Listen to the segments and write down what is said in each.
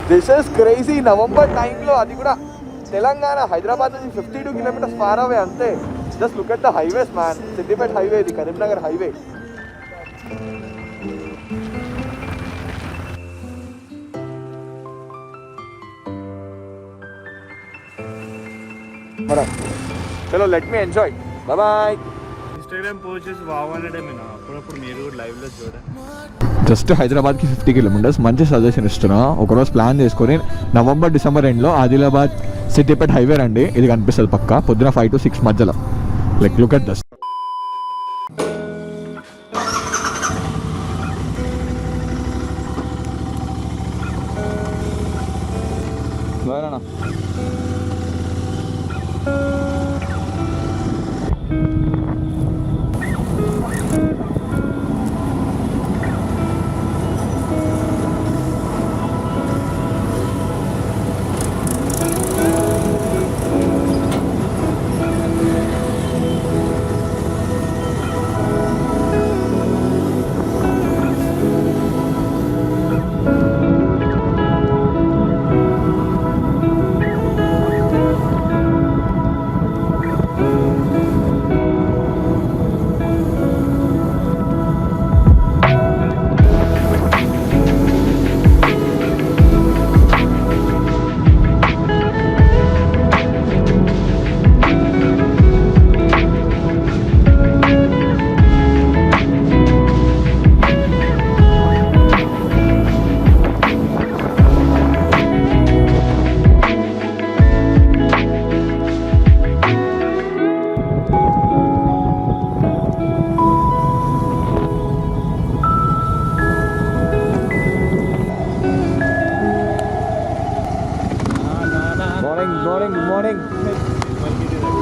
This is crazy. November టైంలో అది కూడా తెలంగాణ, హైదరాబాద్ నుంచి 52 కిలోమీటర్స్ ఫార్ అవే అంతే. Just look at the highways man. Siddipet highway, ఇది కరీంనగర్ హైవే. చలో let me enjoy. Bye bye. Instagram post చేసి బాగుండేమేనా అప్పుడప్పుడు మీరు కూడా లైవ్లో చూడండి. జస్ట్ హైదరాబాద్కి 50 కిలోమీటర్స్. మంచి సజెషన్ ఇస్తున్నా. ఒకరోజు ప్లాన్ చేసుకొని నవంబర్ డిసెంబర్ ఎండ్లో ఆదిలాబాద్ సిద్దిపేట హైవే రండి. ఇది కనిపిస్తుంది పక్క పొద్దున 5 to 6 మధ్యలో. Like look at this.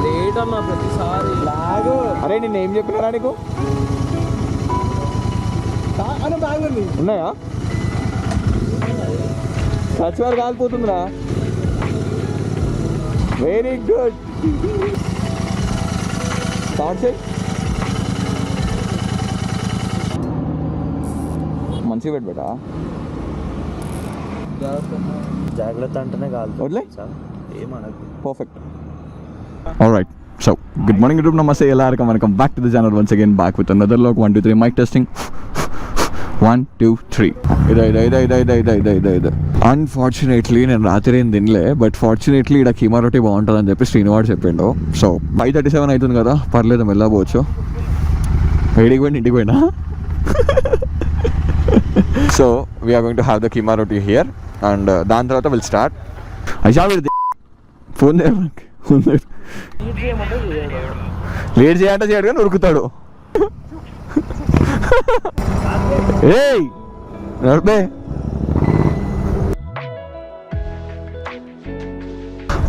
Late అన్నా ప్రతిసారి లాగు. అరే నేను ఏం చెప్పినారా నీకు? ఉన్నాయా? సచివారు కాలిపోతుందిరా. Very good. స్టార్ట్ చేయి. మంచిగా పెట్టా. జాగ్రత్త అంటేనే కాదు. వదిలే. ఏమనకు. Perfect. Alright. So good morning YouTube. నమస్తే ఎల్లరికం. Welcome back to the channel once again. Back with another vlog. 1 2 3 mic testing. 1 2 3. ఇది అన్ఫార్చునేట్లీ నేను రాత్రి ఏం తినలే. బట్ ఫార్చునేట్లీ ఇక్కడ కీమా రోటీ బాగుంటుంది అని చెప్పి శ్రీనివాడు చెప్పిండు. సో 5:37 అవుతుంది కదా, పర్లేదు వెళ్ళబోవచ్చు. వేడికి పోయిన ఇంటికి పోయినా. So we're going to have the keema roti here and దాని తర్వాత will start. Aisha phone late చేయంటే చేయడు కానీ ఉరుకుతాడు. ఏయ్ నడిపే.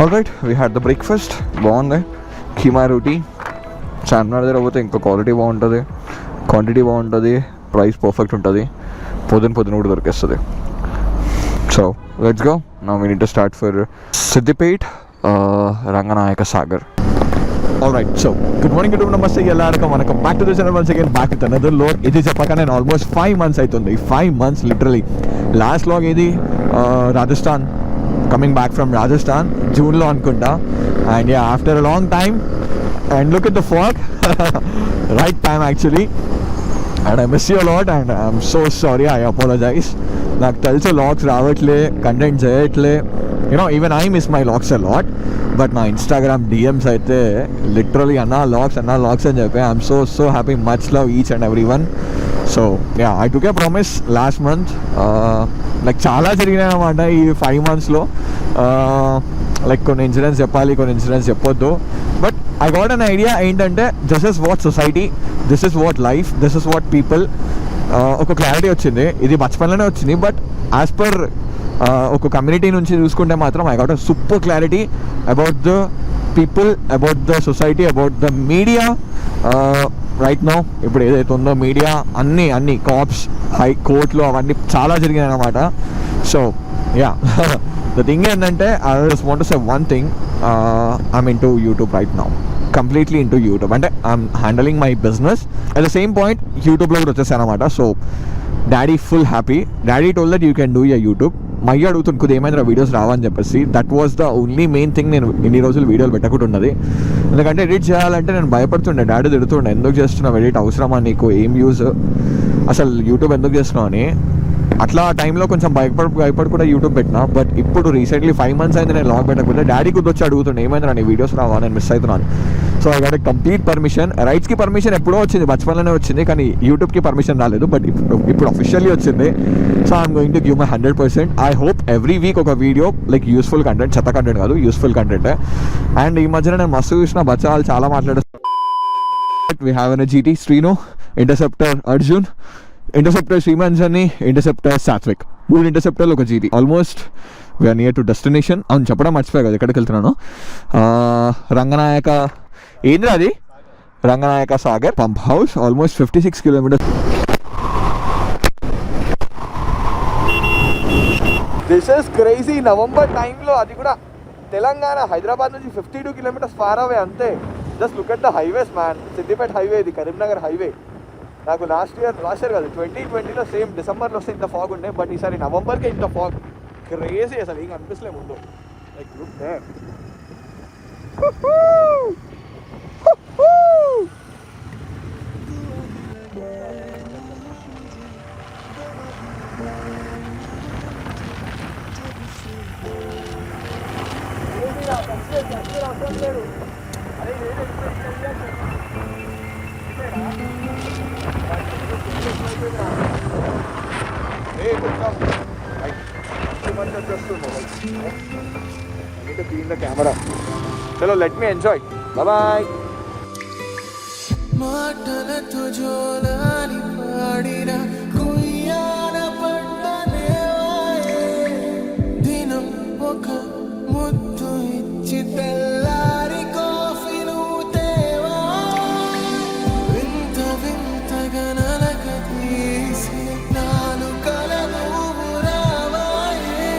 Alright, we had the breakfast. బాగుంది కీమా రోటీ. చార్మినార్ దగ్గర పోతే ఇంకా క్వాలిటీ బాగుంటుంది, క్వాంటిటీ బాగుంటుంది, ప్రైస్ పర్ఫెక్ట్ ఉంటుంది. పొద్దున కూడా దొరికేస్తుంది. So let's go. Now we need to start for Siddipet Ranganayaka Sagar. Alright. So good morning YouTube. నమస్తే ఎల్లరికం. Welcome back to the channel once again. Back with another vlog. ఇది చెప్పక నేను ఆల్మోస్ట్ 5 months అవుతుంది. 5 months లిటరలీ. లాస్ట్ లాగ్ ఇది Rajasthan, coming back from Rajasthan, జూన్లో అనుకుంటా. And yeah, after a long time and look at the fog. Right time actually. And I miss you lot and I'm so sorry. I apologise. నాకు తెలుసు vlogs రావట్లే, content చేయట్లే. You know even I miss my vlogs a lot. But నా Instagram DMs అయితే literally అన్నా vlogs అని చెప్పి I'm so happy. Much love each and every one. So yeah, I took A promise last month. Like చాలా జరిగినాయి అన్నమాట ఈ 5 monthsలో. Like కొన్ని ఇన్సిడెంట్స్ చెప్పాలి, కొన్ని ఇన్సిడెంట్స్ చెప్పొద్దు. But I got an idea ఏంటంటే this is what society, this is what life, this is what people. ఒక క్లారిటీ వచ్చింది. ఇది బచ్పన్లోనే వచ్చింది. బట్ యాజ్ పర్ ఒక కమ్యూనిటీ నుంచి చూసుకుంటే మాత్రం I got a super clarity about the people, about the society, about the media right now. ఇప్పుడు ఏదైతే ఉందో మీడియా, అన్ని కాప్స్, హై కోర్టులు అవన్నీ చాలా జరిగినాయి అన్నమాట. సో యా, ద థింగ్ ఏంటంటే I just want to say one thing. I'm into YouTube right now, completely into YouTube. అంటే I'm handling my business at the same point యూట్యూబ్లో కూడా వచ్చేసాను అనమాట. So daddy full happy. Daddy told that you can do your YouTube. మయ్య అడుగుతుంది కొద్దిగా ఏమైనా videos రావని చెప్పేసి. That was the only main thing నేను ఇన్ని రోజులు వీడియోలు పెట్టకుండా ఉన్నది. ఎందుకంటే ఎడిట్ చేయాలంటే నేను భయపడుతుండే, డాడీ తిడుతుండే, ఎందుకు చేస్తున్నావు ఎడిట్, అవసరమా నీకు, ఏం యూజ్, అసలు యూట్యూబ్ ఎందుకు చేస్తున్నావు అని. అట్లా ఆ టైంలో కొంచెం భయపడి కూడా యూట్యూబ్ పెట్టినా. బట్ ఇప్పుడు రీసెంట్లీ 5 months అయింది నేను లాగ్ పెట్టకపోతే. డాడీ కుదొచ్చి అడుగుతుండే ఏమైంది నీ వీడియోస్ రావా, నేను మిస్ అవుతున్నాను. So I got complete permission. రైట్స్కి పర్మిషన్ ఎప్పుడో వచ్చింది, బచ్పన్లోనే వచ్చింది, కానీ యూట్యూబ్కి పర్మిషన్ రాలేదు. బట్ ఇప్పుడు అఫీషియల్లీ వచ్చింది. So I'm going to give my 100%. I hope every week ఒక వీడియో లైక్ యూస్ఫుల్ కంటెంట్, చెత్త కంటెంట్ కాదు, యూస్ఫుల్ కంటెంట్. అండ్ ఈ మధ్యన నేను మస్తు చూసిన బచ్చాలు చాలా మాట్లాడేస్తాను. We have an GT Srinu, interceptor Arjun, interceptor Srimanjani, interceptor Satvik, 3 ఇంటర్సెప్టర్లు ఒక GT. Almost we're near to destination. అవును చెప్పడం మర్చిపోయా కదా ఎక్కడికి వెళ్తున్నాను. రంగనాయక ఏంద్రా అది, Ranganayaka Sagar pump house. Almost 56 kilometers. This is crazy. November టైంలో అది కూడా తెలంగాణ, హైదరాబాద్ నుంచి 52 kilometers ఫార్ అవే అంతే. Just look at the highways man. Siddipet highway, ఇది కరీంనగర్ హైవే. నాకు లాస్ట్ ఇయర్ కాదు 2020లో సేమ్ డిసెంబర్లో వస్తే ఇంత ఫాగ్ ఉండే. బట్ ఈసారి నవంబర్కే ఇంత ఫాగ్. క్రేజీ అసలు ఏం అనిపిస్తలే ముందు. Like look there. కెమెరా చలో, లెట్ మీ ఎంజాయ్. బాయ్. మాటలతో జోలాలి పాడిన కుయ్యాల పడ్డనేవాయే, దినం ఒక ముద్దు ఇచ్చి తెల్లారి కాఫీను తేవా, వింత వింతగా నలక తీసి నాలు కలవు రావాయే,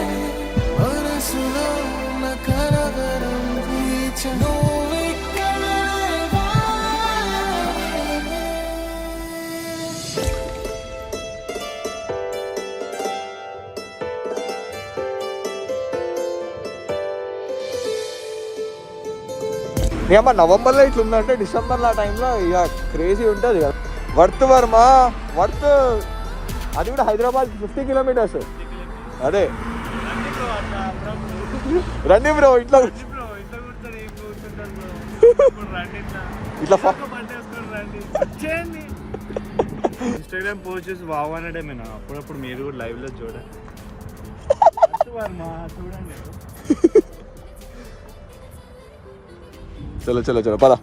మనసులో ఉన్న కలవరం తీర్చను. ఏమో నవంబర్లో ఇట్లా ఉందంటే డిసెంబర్లో ఆ టైంలో ఇక క్రేజీ ఉంటుంది కదా. వర్త్ వర్మ వర్త్, అది కూడా హైదరాబాద్ 50 kilometers. అదే రండి బ్రో, ఇట్లా ఇట్లా ఇన్స్టాగ్రామ్ పోస్ట్ చేసి వావ్ అనడమేనా, అప్పుడప్పుడు మీరు కూడా లైవ్ లో చూడండి. చలో చలో చలో పద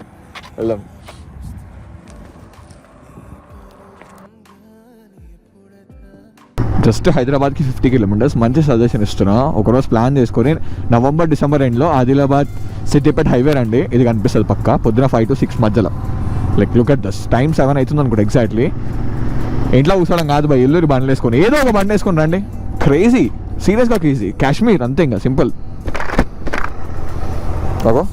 వెళ్దాం. జస్ట్ హైదరాబాద్కి 50 kilometers. మంచి సజెషన్ ఇస్తున్నా. ఒకరోజు ప్లాన్ చేసుకొని నవంబర్ డిసెంబర్ ఎండ్లో ఆదిలాబాద్ సిద్దిపేట హైవే రండి. ఇది కనిపిస్తుంది పక్క పొద్దున 5 to 6 మధ్యలో. Like look at this, time 7 అవుతుంది అనుకోండి ఎగ్జాక్ట్లీ. ఇంట్లో కూర్చోవడం కాదు బై, ఎల్లూరి బండ్లు వేసుకొని ఏదో ఒక బండి వేసుకొని రండి. క్రేజీ, సీరియస్గా క్రేజీ. కాశ్మీర్ అంతే, ఇంకా సింపుల్. బాగో